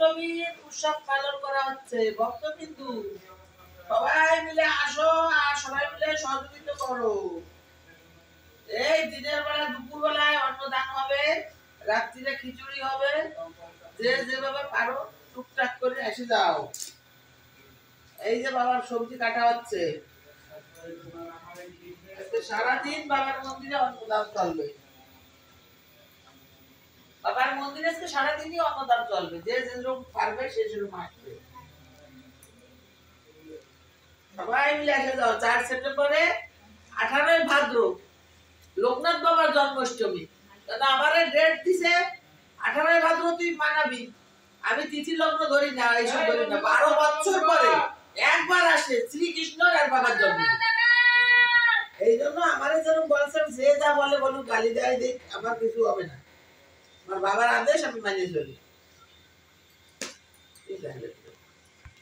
জন্মাষ্টমীর উৎসব পালন করা হচ্ছে ভক্তবিন্দু, সবাই মিলে আসো আর সবাই মিলে সহযোগিতা করো। এই দিনের বেলা দুপুর বেলায় অন্নদান হবে, রাত্রিরে খিচুড়ি হবে, যে যেভাবে পারো টুকটাক করে এসে যাও। এই যে বাবার সবজি কাটা হচ্ছে, সারাদিন বাবার মন্দিরে অন্নদান চলবে। বাবার মন্দিরে আজকে সারাদিনই অন্নদান চলবে, যে যেরকম পারবে সে সেরকম আসবে। সবাই মিলে এসে যাও। 4 সেপ্টেম্বরে 18 ভাদ্র লোকনাথ বাবার জন্মাষ্টমী। দাদা আমার ডেট দিছে 18 ভাদ্র, তুই মানাবি। আমি তিথি লগ্ন ধরি না, এইসব ধরি না। 12 বছর পরে একবার আসে শ্রীকৃষ্ণ আর বাবার জন্ম। এই জন্য আমার যেরকম বলছেন, যে যা বলে বলুক, গালি দেয় দিক, আমার কিছু হবে না। আমার বাবার আদেশ আমি মানিয়ে চলি।